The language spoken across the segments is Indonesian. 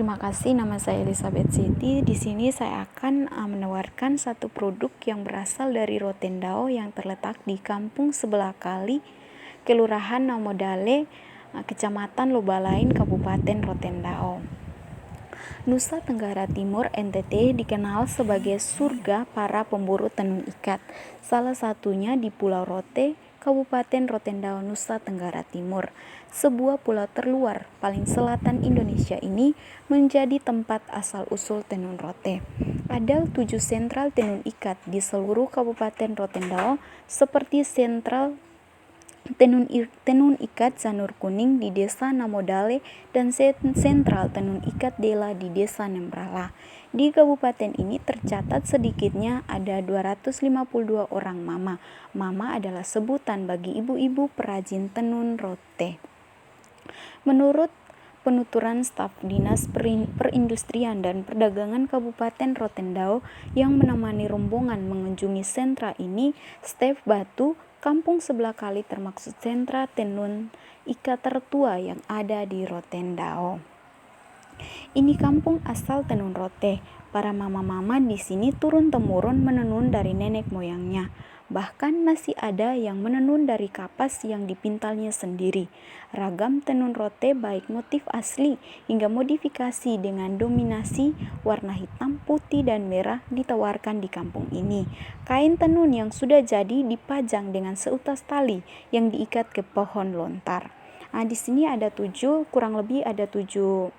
Terima kasih, nama saya Elizabeth Siti. Di sini saya akan menawarkan satu produk yang berasal dari Rotendao yang terletak di kampung sebelah kali, Kelurahan Namodale, Kecamatan Lobalain, Kabupaten Rotendao. Nusa Tenggara Timur (NTT) dikenal sebagai surga para pemburu tenun ikat, salah satunya di Pulau Rote, Kabupaten Rotendao, Nusa Tenggara Timur. Sebuah pulau terluar paling selatan Indonesia ini menjadi tempat asal-usul tenun rote. Ada 7 sentral tenun ikat di seluruh Kabupaten Rotendao, seperti sentral tenun ikat Sanur Kuning di Desa Namodale dan sentral tenun ikat Dela di Desa Nembrala. Di kabupaten ini tercatat sedikitnya ada 252 orang mama. Mama adalah sebutan bagi ibu-ibu perajin tenun rote. Menurut penuturan staf Dinas Perindustrian dan Perdagangan Kabupaten Rotendao yang menemani rombongan mengunjungi sentra ini, Stef Batu, kampung sebelah kali termaksud sentra tenun ikat tertua yang ada di Rotendao. Ini kampung asal tenun rote. Para mama-mama di sini turun-temurun menenun dari nenek moyangnya. Bahkan masih ada yang menenun dari kapas yang dipintalnya sendiri. Ragam tenun rote baik motif asli hingga modifikasi dengan dominasi warna hitam, putih, dan merah ditawarkan di kampung ini. Kain tenun yang sudah jadi dipajang dengan seutas tali yang diikat ke pohon lontar. Di sini ada kurang lebih ada 7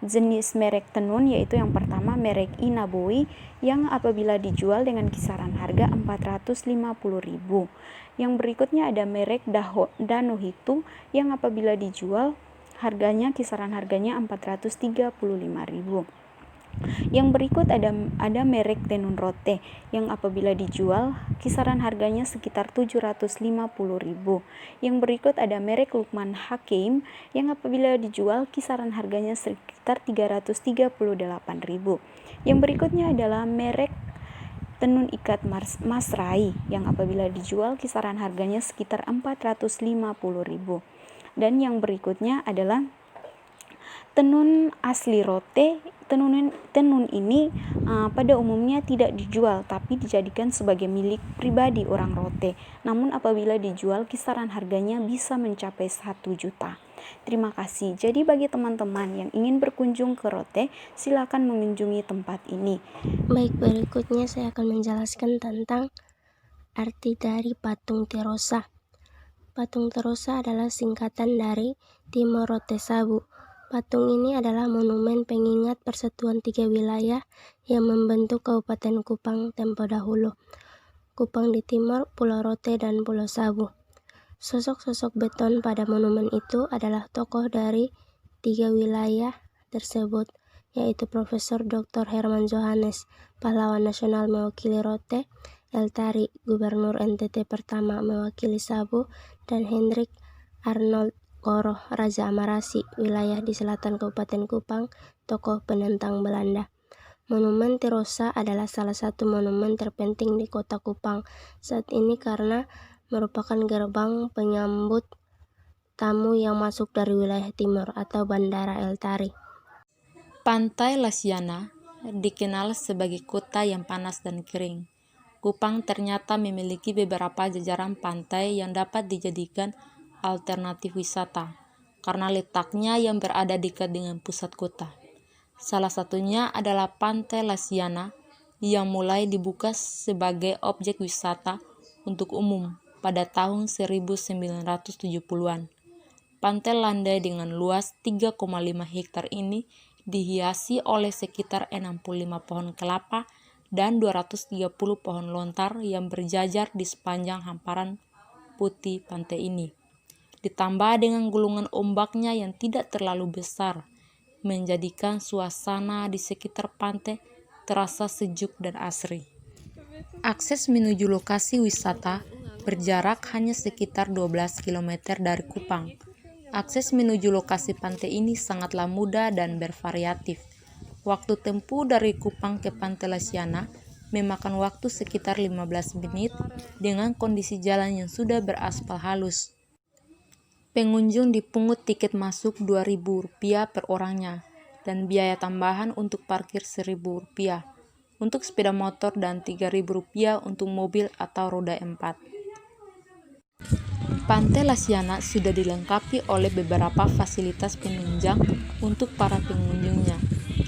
jenis merek tenun, yaitu yang pertama merek Inaboi yang apabila dijual dengan kisaran harga 450.000. Yang berikutnya ada merek Danohitu yang apabila dijual kisaran harganya 435.000. Yang berikut ada merek tenun rote yang apabila dijual kisaran harganya sekitar 750.000. Yang berikut ada merek Lukman Hakim yang apabila dijual kisaran harganya sekitar 338.000. Yang berikutnya adalah merek tenun ikat Masrai yang apabila dijual kisaran harganya sekitar 450.000. Dan yang berikutnya adalah tenun asli rote. Tenun ini pada umumnya tidak dijual tapi dijadikan sebagai milik pribadi orang rote. Namun apabila dijual kisaran harganya bisa mencapai 1 juta. Terima kasih. Jadi bagi teman-teman yang ingin berkunjung ke Rote, silakan mengunjungi tempat ini. Baik, berikutnya saya akan menjelaskan tentang arti dari Patung Terosa. Patung Terosa adalah singkatan dari Timor Rote Sabu. Patung ini adalah monumen pengingat persatuan 3 wilayah yang membentuk Kabupaten Kupang tempo dahulu. Kupang di timur, Pulau Rote, dan Pulau Sabu. Sosok-sosok beton pada monumen itu adalah tokoh dari 3 wilayah tersebut, yaitu Profesor Dr. Herman Johannes, pahlawan nasional mewakili Rote, Eltari, Gubernur NTT pertama mewakili Sabu, dan Hendrik Arnold Koroh, Raja Amarasi, wilayah di selatan Kabupaten Kupang, tokoh penentang Belanda. Monumen Terosa adalah salah satu monumen terpenting di kota Kupang saat ini karena merupakan gerbang penyambut tamu yang masuk dari wilayah timur atau Bandara Eltari. Pantai Lasiana dikenal sebagai kota yang panas dan kering. Kupang ternyata memiliki beberapa jajaran pantai yang dapat dijadikan alternatif wisata karena letaknya yang berada dekat dengan pusat kota. Salah satunya adalah Pantai Lasiana yang mulai dibuka sebagai objek wisata untuk umum pada tahun 1970-an. Pantai landai dengan luas 3,5 hektar ini dihiasi oleh sekitar 65 pohon kelapa dan 230 pohon lontar yang berjajar di sepanjang hamparan putih pantai ini. Ditambah dengan gulungan ombaknya yang tidak terlalu besar, menjadikan suasana di sekitar pantai terasa sejuk dan asri. Akses menuju lokasi wisata berjarak hanya sekitar 12 km dari Kupang. Akses menuju lokasi pantai ini sangatlah mudah dan bervariatif. Waktu tempuh dari Kupang ke Pantai Lasiana memakan waktu sekitar 15 menit dengan kondisi jalan yang sudah beraspal halus. Pengunjung dipungut tiket masuk Rp2.000 per orangnya, dan biaya tambahan untuk parkir Rp1.000 untuk sepeda motor dan Rp3.000 untuk mobil atau roda 4. Pantai Lasiana sudah dilengkapi oleh beberapa fasilitas penunjang untuk para pengunjungnya.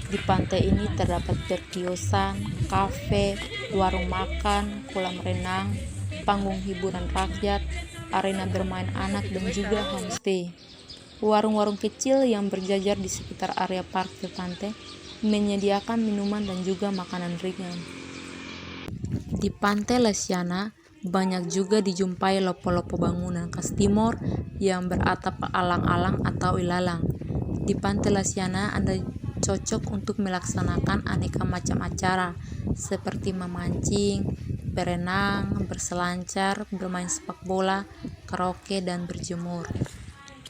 Di pantai ini terdapat perkiosan, kafe, warung makan, kolam renang, panggung hiburan rakyat, arena bermain anak, dan juga homestay. Warung-warung kecil yang berjajar di sekitar area parkir pantai menyediakan minuman dan juga makanan ringan. Di Pantai Lasiana banyak juga dijumpai lopo-lopo bangunan khas Timor yang beratap alang-alang atau ilalang. Di Pantai Lasiana Anda cocok untuk melaksanakan aneka macam acara seperti memancing, berenang, berselancar, bermain sepak bola, karaoke, dan berjemur.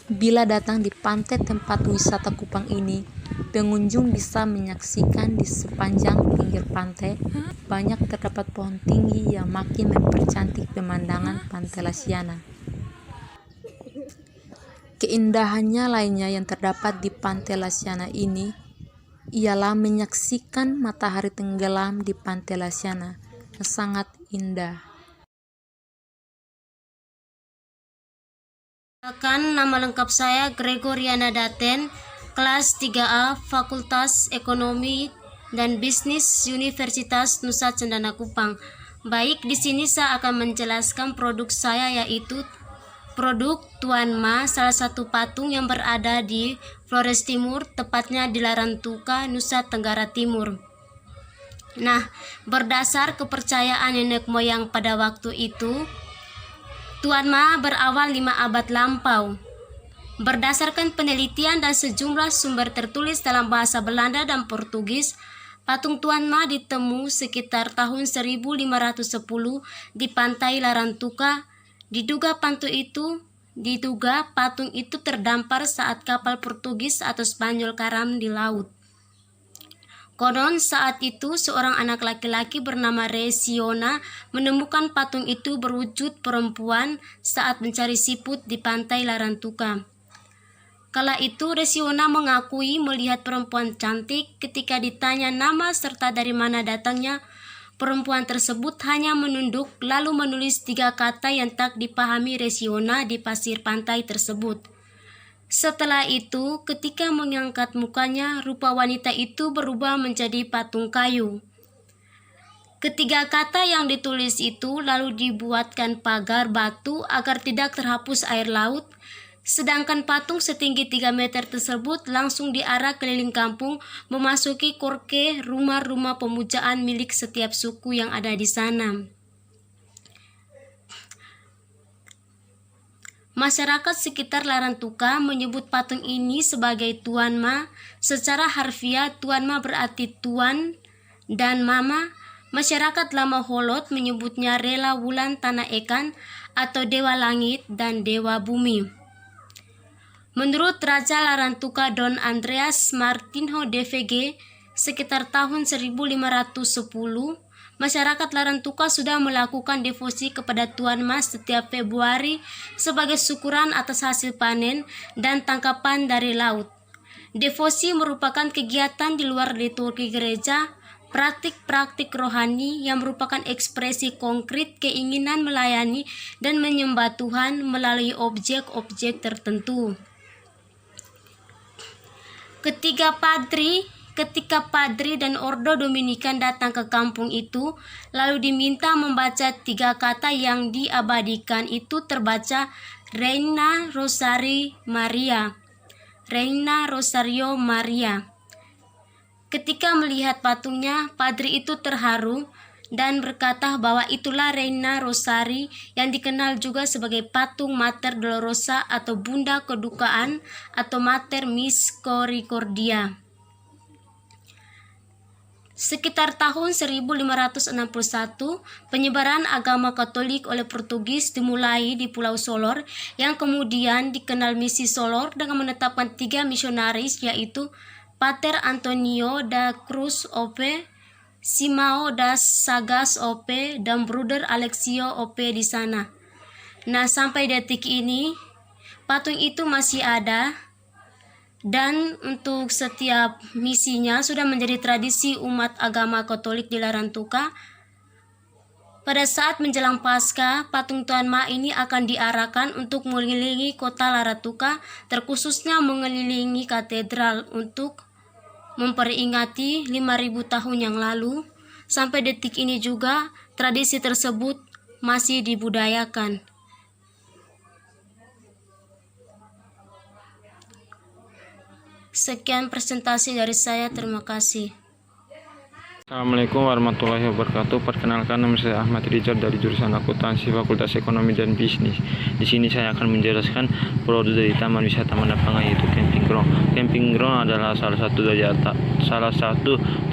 Bila datang di pantai tempat wisata Kupang ini, pengunjung bisa menyaksikan di sepanjang pinggir pantai banyak terdapat pohon tinggi yang makin mempercantik pemandangan Pantai Lasiana. Keindahannya lainnya yang terdapat di Pantai Lasiana ini ialah menyaksikan matahari tenggelam di Pantai Lasiana yang sangat indah. Nama lengkap saya Gregoriana Daten, kelas 3A, Fakultas Ekonomi dan Bisnis Universitas Nusa Cendana Kupang. Baik, di sini saya akan menjelaskan produk saya, yaitu produk Tuan Ma, salah satu patung yang berada di Flores Timur, tepatnya di Larantuka, Nusa Tenggara Timur. Nah, berdasar kepercayaan nenek moyang pada waktu itu, Tuan Ma berawal 5 abad lampau. Berdasarkan penelitian dan sejumlah sumber tertulis dalam bahasa Belanda dan Portugis, patung Tuan Ma ditemu sekitar tahun 1510 di pantai Larantuka. Diduga patung itu terdampar saat kapal Portugis atau Spanyol karam di laut. Konon saat itu seorang anak laki-laki bernama Resiona menemukan patung itu berwujud perempuan saat mencari siput di pantai Larantuka. Kala itu Resiona mengakui melihat perempuan cantik. Ketika ditanya nama serta dari mana datangnya, perempuan tersebut hanya menunduk lalu menulis 3 kata yang tak dipahami Resiona di pasir pantai tersebut. Setelah itu, ketika mengangkat mukanya, rupa wanita itu berubah menjadi patung kayu. Ketiga kata yang ditulis itu lalu dibuatkan pagar batu agar tidak terhapus air laut, sedangkan patung setinggi 3 meter tersebut langsung diarak keliling kampung memasuki korke rumah-rumah pemujaan milik setiap suku yang ada di sana. Masyarakat sekitar Larantuka menyebut patung ini sebagai Tuan Ma. Secara harfiah, Tuan Ma berarti Tuan dan Mama. Masyarakat Lama Holot menyebutnya Rela Wulan Tanah Ekan atau Dewa Langit dan Dewa Bumi. Menurut Raja Larantuka Don Andreas Martinho DVG, sekitar tahun 1510, masyarakat Larantuka sudah melakukan devosi kepada Tuan Ma setiap Februari sebagai syukuran atas hasil panen dan tangkapan dari laut. Devosi merupakan kegiatan di luar liturgi gereja, praktik-praktik rohani yang merupakan ekspresi konkret keinginan melayani dan menyembah Tuhan melalui objek-objek tertentu. Ketika padri dan ordo Dominikan datang ke kampung itu, lalu diminta membaca 3 kata yang diabadikan itu terbaca Reina Rosario Maria. Reina Rosario Maria. Ketika melihat patungnya, padri itu terharu dan berkata bahwa itulah Reina Rosari yang dikenal juga sebagai patung Mater Dolorosa atau Bunda Kedukaan atau Mater Misericordia. Sekitar tahun 1561, penyebaran agama Katolik oleh Portugis dimulai di Pulau Solor, yang kemudian dikenal Misi Solor dengan menetapkan 3 misionaris, yaitu Pater Antonio da Cruz Ope, Simao das Sagas Ope, dan Bruder Alexio Ope di sana. Nah, sampai detik ini patung itu masih ada Dan untuk setiap misinya sudah menjadi tradisi umat agama Katolik di Larantuka. Pada saat menjelang Paskah, patung Tuan Ma ini akan diarahkan untuk mengelilingi kota Larantuka, terkhususnya mengelilingi katedral untuk memperingati 5.000 tahun yang lalu. Sampai detik ini juga tradisi tersebut masih dibudayakan. Sekian presentasi dari saya, terima kasih. Assalamualaikum warahmatullahi wabarakatuh. Perkenalkan, nama saya Ahmad Rizal dari jurusan Akuntansi Fakultas Ekonomi dan Bisnis. Di sini saya akan menjelaskan produk dari Taman Wisata Madapanga, yaitu camping ground. Camping ground adalah salah satu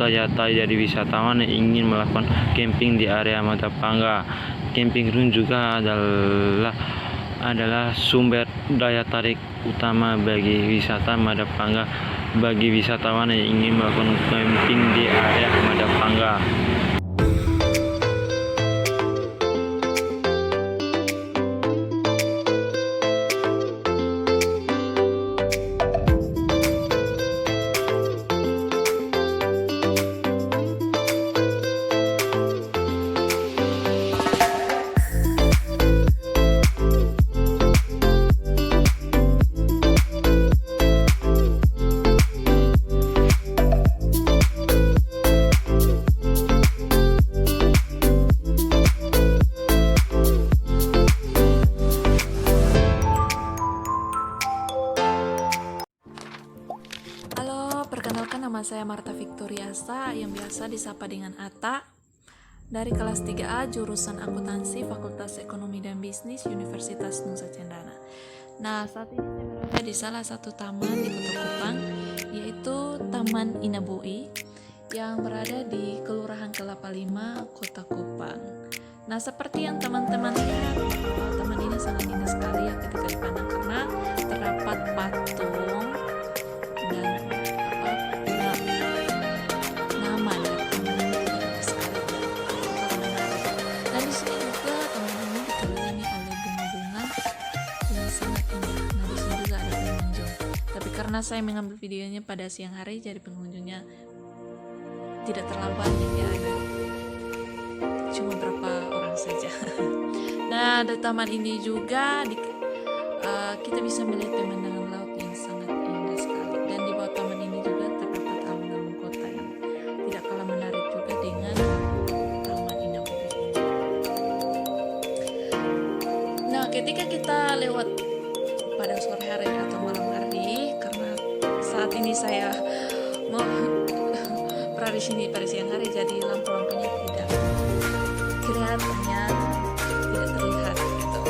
daya tarik dari wisatawan yang ingin melakukan camping di area Madapanga. Camping ground juga adalah sumber daya tarik utama bagi wisata Madapanga, bagi wisatawan yang ingin melakukan camping di area Madapanga. Perkenalkan, nama saya Marta Victoriasa yang biasa disapa dengan Ata, dari kelas 3A jurusan Akuntansi Fakultas Ekonomi dan Bisnis Universitas Nusa Cendana. Nah, saat ini saya berada di salah satu taman di Kota Kupang, yaitu Taman Inabui yang berada di Kelurahan Kelapa Lima, Kota Kupang. Nah, seperti yang teman-teman lihat, taman ini sangat indah sekali ya ketika dipandang karena terdapat patung dan nama dari taman ini indah sekali. Dan di sini juga taman ini dikelilingi oleh bunga-bunga yang sangat indah. Nah, di sini juga ada pengunjung. Tapi karena saya mengambil videonya pada siang hari, jadi pengunjungnya tidak terlalu banyak ya, cuma berapa orang saja. Nah, di taman ini juga kita bisa melihat pemandangan laut yang sangat indah sekali. Dan di bawah taman ini juga terdapat alun-alun kota yang tidak kalah menarik juga dengan Taman Inabui ini. Nah, ketika kita lewat pada sore hari atau malam hari, karena saat ini saya mau berada di sini pada siang hari, jadi lampu-lampunya tidak kelihatannya, tidak terlihat gitu.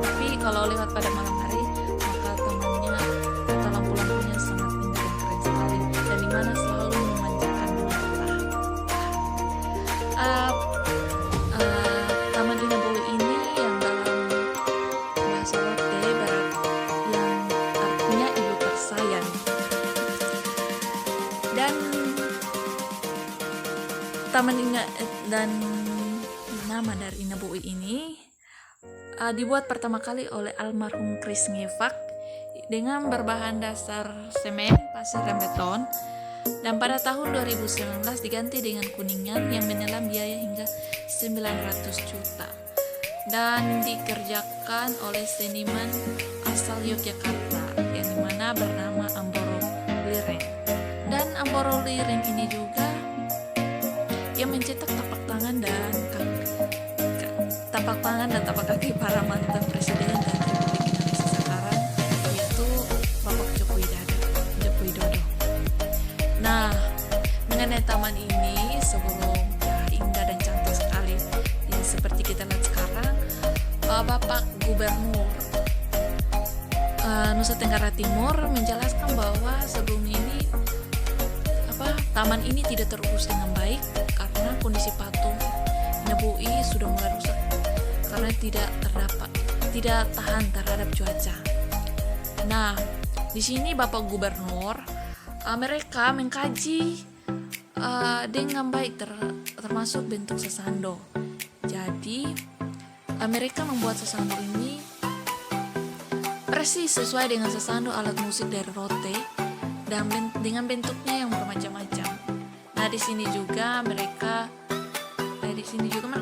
Tapi kalau lewat pada malam hari, maka tamannya atau lampu-lampunya sangat indah dan keren sekali, dan dimana selalu memanjakan mata. Taman Inabui ini yang dalam bahasa Rote yang artinya ibu tersayang. Dan nama dari Inabui ini dibuat pertama kali oleh almarhum Chris Ngevak dengan berbahan dasar semen, pasir, dan beton. Dan pada tahun 2019 diganti dengan kuningan yang menelan biaya hingga 900 juta. Dan dikerjakan oleh seniman asal Yogyakarta yang dimana bernama Amboro Lireng. Dan Amboro Lireng ini juga yang mencetak tapak tangan dan tapak kaki para mantan presiden dan Republik Indonesia sekarang, yaitu Bapak Joko Widodo. Nah, mengenai taman ini sebelum indah dan cantik sekali, ya, seperti kita lihat sekarang, Bapak Gubernur Nusa Tenggara Timur menjelaskan bahwa sebelum ini taman ini tidak terurus dengan baik karena kondisi patung Inabui sudah mulai rusak karena tidak tahan terhadap cuaca. Nah, di sini Bapak Gubernur mereka mengkaji dengan baik termasuk bentuk sesando. Jadi mereka membuat sesando ini persis sesuai dengan sesando alat musik dari Rote dengan bentuknya yang bermacam-macam. Nah, di sini juga mereka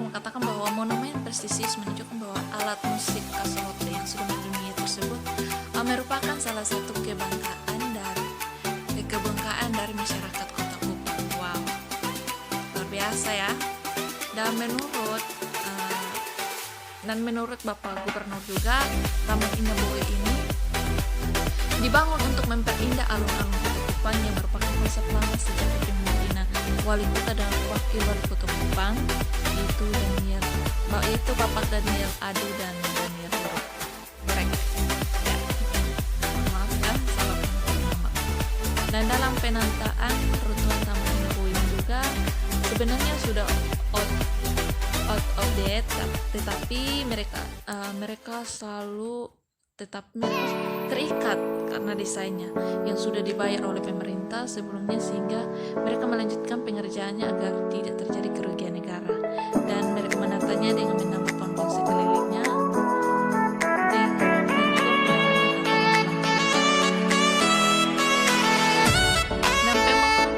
mengatakan bahwa monumen prestisius menunjukkan bahwa alat musik khas Rote yang sudah mendunia tersebut merupakan salah satu kebanggaan dari masyarakat Kota Kupang. Wow, luar biasa ya. Dan menurut Bapak Gubernur juga, Taman Indah Boe ini dibangun untuk memperindah alun-alun Kota Kupang yang merupakan konsep lama sejak kepemimpinan Wali Kota dan Wakil Wali Kota Kupang, yaitu Bapak Daniel Adu dan Daniel Horek. Ya, maaf ya, salah nama. Dan dalam penataan runtuhan Taman Indah Boe ini juga sebenarnya sudah out of date, tetapi mereka selalu tetap terikat karena desainnya yang sudah dibayar oleh pemerintah sebelumnya, sehingga mereka melanjutkan pengerjaannya agar tidak terjadi kerugian negara, dan mereka menatanya dengan menambah pohon-pohon sekelilingnya dan pembangunan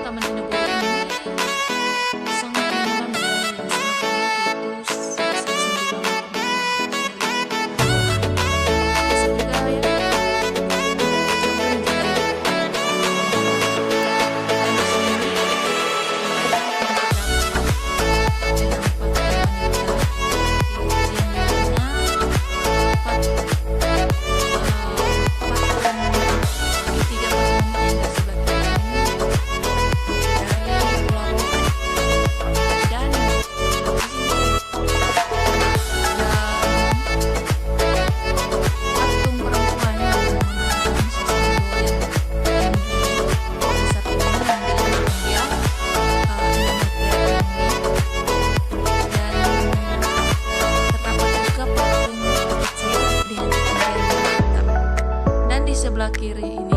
Taman Indah Boe ini sangat minimal biaya yang sangat banyak, yaitu sebesar 3 kiri ini